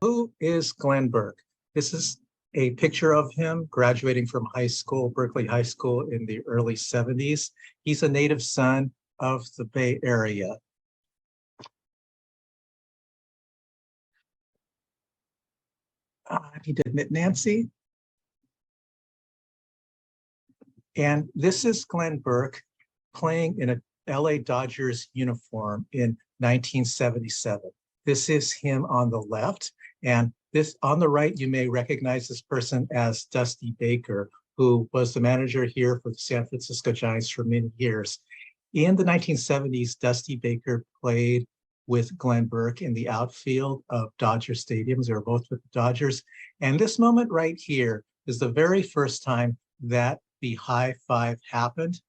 Who is Glenn Burke? This is a picture of him graduating from high school, Berkeley High School in the early 70s. He's a native son of the Bay Area. He did Knit Nancy. And this is Glenn Burke playing in a LA Dodgers uniform in 1977. This is him on the left. And this on the right, you may recognize this person as Dusty Baker, who was the manager here for the San Francisco Giants for many years. In the 1970s, Dusty Baker played with Glenn Burke in the outfield of Dodger stadiums. They were both with the Dodgers. And this moment right here is the very first time that the high five happened.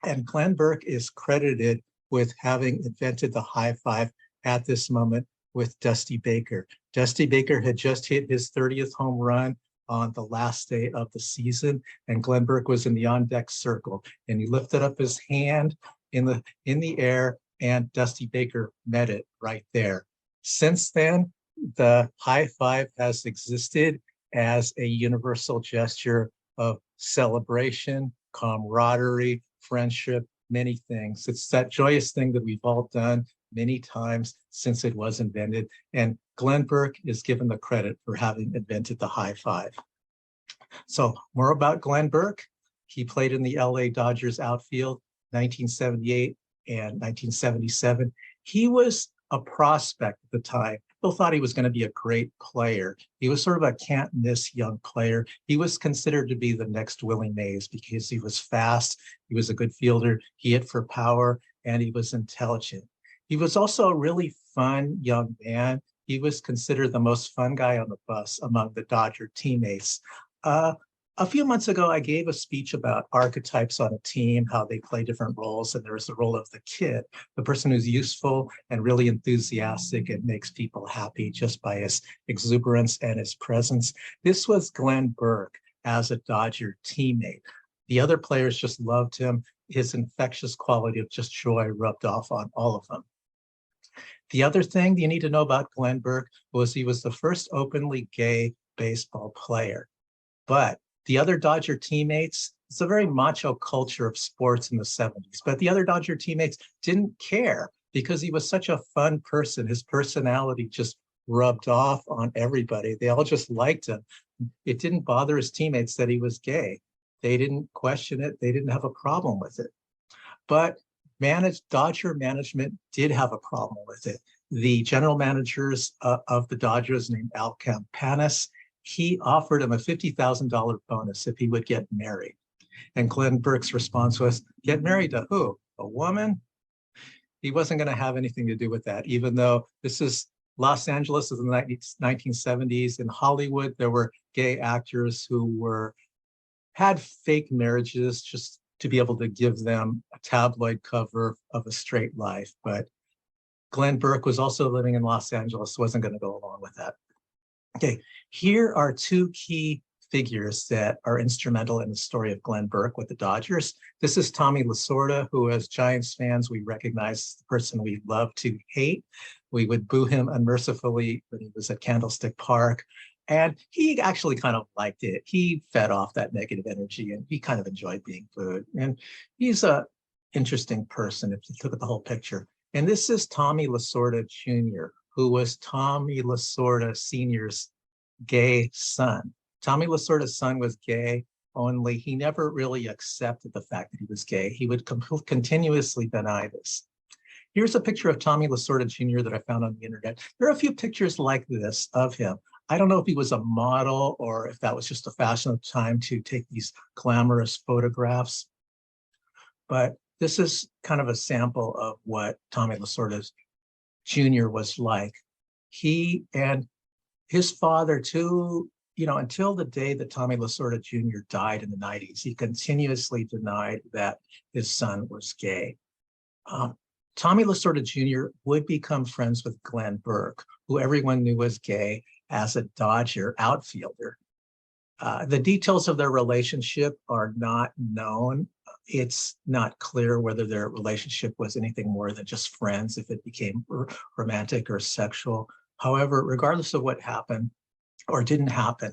And Glenn Burke is credited with having invented the high five at this moment with Dusty Baker. Dusty Baker had just hit his 30th home run on the last day of the season, and Glenn Burke was in the on-deck circle, and he lifted up his hand in the air, and Dusty Baker met it right there. Since then, the high five has existed as a universal gesture of celebration, camaraderie, friendship, many things. It's that joyous thing that we've all done many times since it was invented. And Glenn Burke is given the credit for having invented the high five. So more about Glenn Burke. He played in the LA Dodgers outfield, 1978 and 1977. He was a prospect at the time. People thought he was going to be a great player. He was sort of a can't miss young player. He was considered to be the next Willie Mays because he was fast, he was a good fielder, he hit for power, and he was intelligent. He was also a really fun young man. He was considered the most fun guy on the bus among the Dodger teammates. A few months ago, I gave a speech about archetypes on a team, how they play different roles, and there was the role of the kid, the person who's useful and really enthusiastic and makes people happy just by his exuberance and his presence. This was Glenn Burke as a Dodger teammate. The other players just loved him. His infectious quality of just joy rubbed off on all of them. The other thing you need to know about Glenn Burke was he was the first openly gay baseball player. But the other Dodger teammates, it's a very macho culture of sports in the 70s, but the other Dodger teammates didn't care because he was such a fun person. His personality just rubbed off on everybody. They all just liked him. It didn't bother his teammates that he was gay. They didn't question it. They didn't have a problem with it. But Dodger management did have a problem with it. The general managers of the Dodgers, named Al Campanis, he offered him a $50,000 bonus if he would get married. And Glenn Burke's response was, get married to who? A woman? He wasn't going to have anything to do with that, even though this is Los Angeles in the 1970s. In Hollywood, there were gay actors who had fake marriages just to be able to give them a tabloid cover of a straight life. But Glenn Burke was also living in Los Angeles, wasn't going to go along with that. Okay, here are two key figures that are instrumental in the story of Glenn Burke with the Dodgers. This is Tommy Lasorda, who as Giants fans, we recognize as the person we love to hate. We would boo him unmercifully when he was at Candlestick Park. And he actually kind of liked it. He fed off that negative energy and he kind of enjoyed being booed. And he's an interesting person if you look at the whole picture. And this is Tommy Lasorda Jr., who was Tommy Lasorda Sr.'s gay son. Tommy Lasorda's son was gay, only he never really accepted the fact that he was gay. He would continuously deny this. Here's a picture of Tommy Lasorda Jr. that I found on the internet. There are a few pictures like this of him. I don't know if he was a model or if that was just a fashion of the time to take these glamorous photographs. But this is kind of a sample of what Tommy Lasorda Jr. was like. He and his father too, until the day that Tommy Lasorda Jr. died in the 90s, he continuously denied that his son was gay. Tommy Lasorda Jr. would become friends with Glenn Burke, who everyone knew was gay, as a Dodger outfielder. The details of their relationship are not known. It's not clear whether their relationship was anything more than just friends, if it became romantic or sexual. However, regardless of what happened or didn't happen,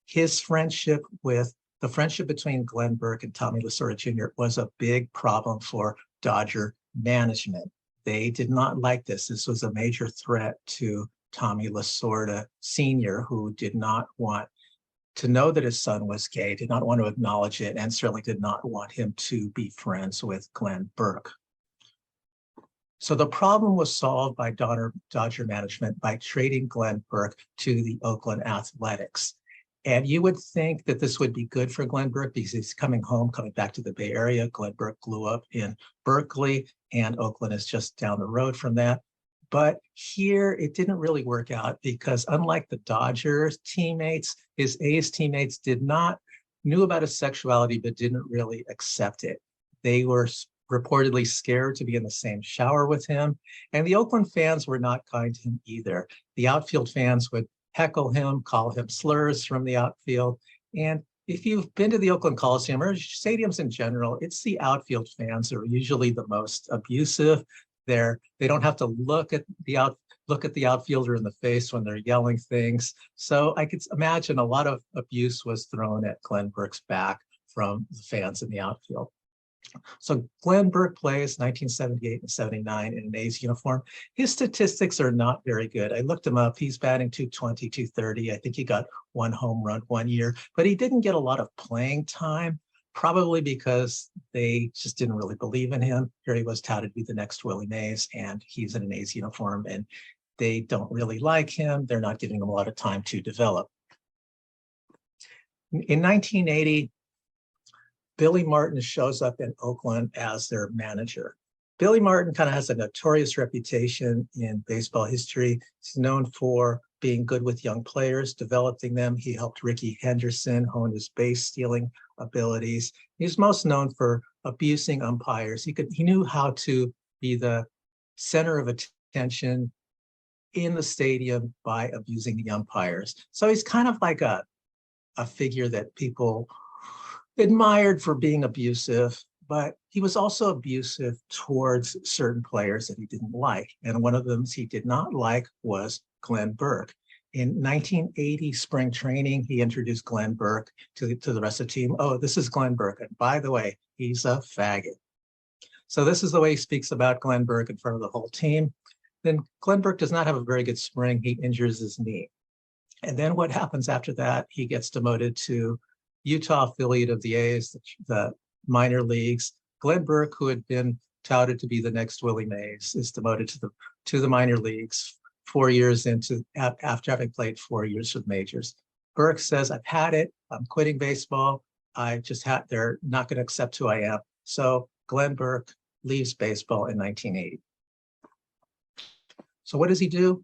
his friendship with the friendship between Glenn Burke and Tommy Lasorda Jr. was a big problem for Dodger management. They did not like this. This was a major threat to Tommy Lasorda Sr., who did not want to know that his son was gay, did not want to acknowledge it, and certainly did not want him to be friends with Glenn Burke. So the problem was solved by Dodger management by trading Glenn Burke to the Oakland Athletics. And you would think that this would be good for Glenn Burke because he's coming back to the Bay Area. Glenn Burke grew up in Berkeley, and Oakland is just down the road from that. But here it didn't really work out because unlike the Dodgers teammates, his A's teammates knew about his sexuality, but didn't really accept it. They were reportedly scared to be in the same shower with him. And the Oakland fans were not kind to him either. The outfield fans would heckle him, call him slurs from the outfield. And if you've been to the Oakland Coliseum or stadiums in general, it's the outfield fans that are usually the most abusive. They don't have to look at the outfielder in the face when they're yelling things. So I could imagine a lot of abuse was thrown at Glenn Burke's back from the fans in the outfield. So Glenn Burke plays 1978 and 79 in an A's uniform. His statistics are not very good. I looked him up. He's batting 220, 230. I think he got one home run one year, but he didn't get a lot of playing time, probably because they just didn't really believe in him. Here he was touted to be the next Willie Mays, and he's in an A's uniform, and they don't really like him. They're not giving him a lot of time to develop. In 1980, Billy Martin shows up in Oakland as their manager. Billy Martin kind of has a notorious reputation in baseball history. He's known for being good with young players, developing them. He helped Rickey Henderson hone his base stealing abilities. He's most known for abusing umpires. He knew how to be the center of attention in the stadium by abusing the umpires. So he's kind of like a figure that people admired for being abusive, but he was also abusive towards certain players that he didn't like. And one of them he did not like was Glenn Burke. In 1980 spring training, he introduced Glenn Burke to the rest of the team. Oh, this is Glenn Burke. And by the way, he's a faggot. So this is the way he speaks about Glenn Burke in front of the whole team. Then Glenn Burke does not have a very good spring. He injures his knee. And then what happens after that? He gets demoted to Utah affiliate of the A's, the minor leagues. Glenn Burke, who had been touted to be the next Willie Mays, is demoted to the minor leagues 4 years after having played 4 years for the majors. Burke says, "I've had it. I'm quitting baseball. They're not going to accept who I am." So Glenn Burke leaves baseball in 1980. So what does he do?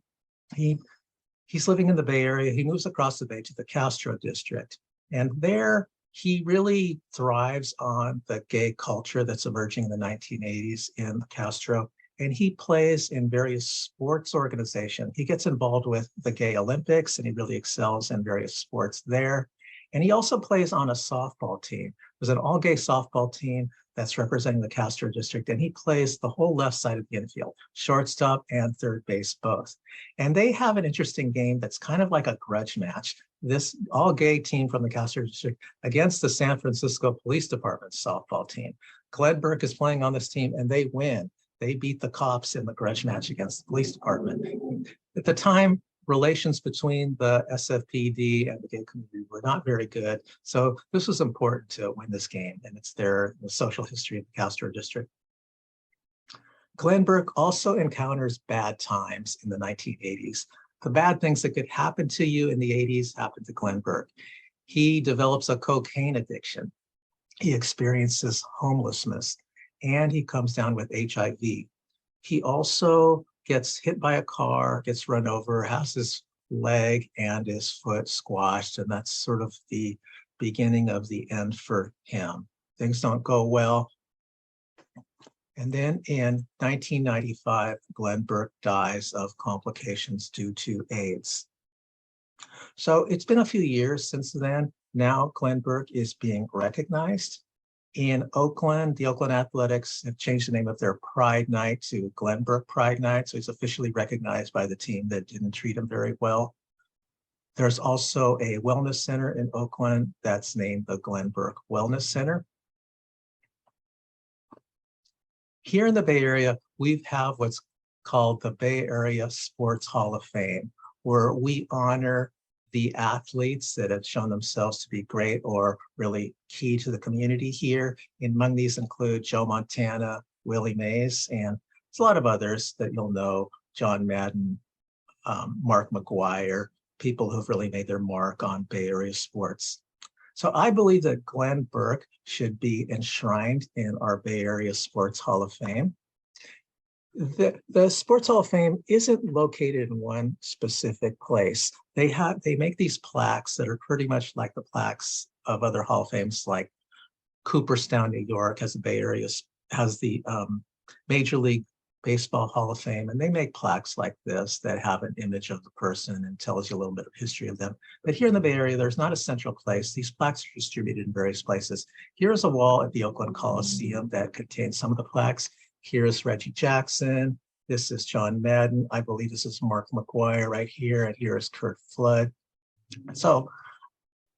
He's living in the Bay Area. He moves across the Bay to the Castro district. And there, he really thrives on the gay culture that's emerging in the 1980s in Castro. And he plays in various sports organizations. He gets involved with the Gay Olympics, and he really excels in various sports there. And he also plays on a softball team. There's an all-gay softball team that's representing the Castro district, and he plays the whole left side of the infield, shortstop and third base both. And they have an interesting game that's kind of like a grudge match. This all-gay team from the Castro district against the San Francisco Police Department softball team. Glenn Burke is playing on this team, and they win. They beat the cops in the grudge match against the police department. At the time, relations between the SFPD and the gay community were not very good. So this was important to win this game, and it's the social history of the Castro district. Glenn Burke also encounters bad times in the 1980s. The bad things that could happen to you in the 80s happened to Glenn Burke. He develops a cocaine addiction. He experiences homelessness, and he comes down with HIV. He also gets hit by a car, gets run over, has his leg and his foot squashed, and that's sort of the beginning of the end for him. Things don't go well. And then in 1995, Glenn Burke dies of complications due to AIDS. So it's been a few years since then. Now Glenn Burke is being recognized. In Oakland, the Oakland Athletics have changed the name of their Pride Night to Glen Burke Pride Night. So he's officially recognized by the team that didn't treat him very well. There's also a wellness center in Oakland that's named the Glen Burke Wellness Center. Here in the Bay Area, we have what's called the Bay Area Sports Hall of Fame, where we honor the athletes that have shown themselves to be great or really key to the community here. And among these include Joe Montana, Willie Mays, and there's a lot of others that you'll know, John Madden, Mark McGuire, people who've really made their mark on Bay Area sports. So I believe that Glen Burke should be enshrined in our Bay Area Sports Hall of Fame. The Sports Hall of Fame isn't located in one specific place. They make these plaques that are pretty much like the plaques of other Hall of Fames, like Cooperstown, New York has the Bay Area, has the Major League Baseball Hall of Fame, and they make plaques like this that have an image of the person and tells you a little bit of history of them. But here in the Bay Area, there's not a central place. These plaques are distributed in various places. Here's a wall at the Oakland Coliseum that contains some of the plaques. Here's Reggie Jackson. This is John Madden. I believe this is Mark McGuire right here. And here is Kurt Flood. So,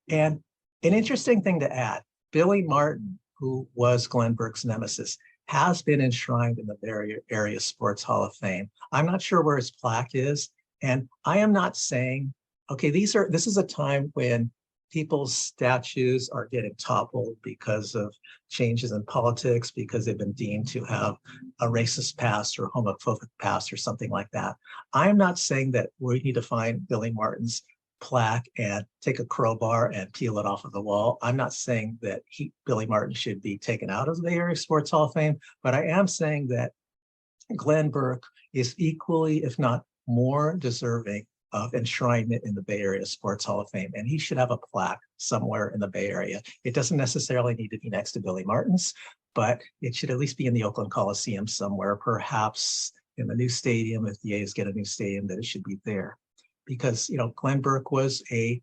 and an interesting thing to add, Billy Martin, who was Glen Burke's nemesis, has been enshrined in the Bay Area Sports Hall of Fame. I'm not sure where his plaque is. And I am not saying, okay, this is a time when people's statues are getting toppled because of changes in politics, because they've been deemed to have a racist past or homophobic past or something like that. I'm not saying that we need to find Billy Martin's plaque and take a crowbar and peel it off of the wall. I'm not saying that Billy Martin should be taken out of the Bay Area Sports Hall of Fame, but I am saying that Glen Burke is equally, if not more, deserving of enshrinement in the Bay Area Sports Hall of Fame. And he should have a plaque somewhere in the Bay Area. It doesn't necessarily need to be next to Billy Martin's, but it should at least be in the Oakland Coliseum somewhere, perhaps in the new stadium. If the A's get a new stadium, that it should be there. Because, you know, Glen Burke was a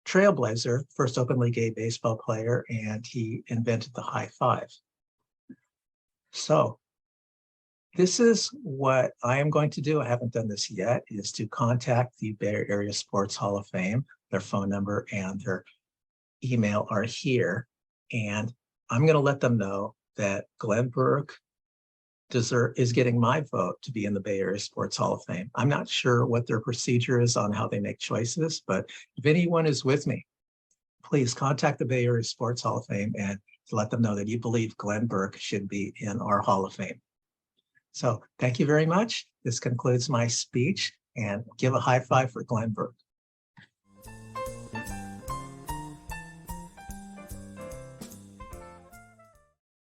trailblazer, first openly gay baseball player, and he invented the high five. So this is what I am going to do. I haven't done this yet, is to contact the Bay Area Sports Hall of Fame. Their phone number and their email are here. And I'm going to let them know that Glen Burke is getting my vote to be in the Bay Area Sports Hall of Fame. I'm not sure what their procedure is on how they make choices, but if anyone is with me, please contact the Bay Area Sports Hall of Fame and let them know that you believe Glen Burke should be in our Hall of Fame. So thank you very much. This concludes my speech, and give a high five for Glen Burke.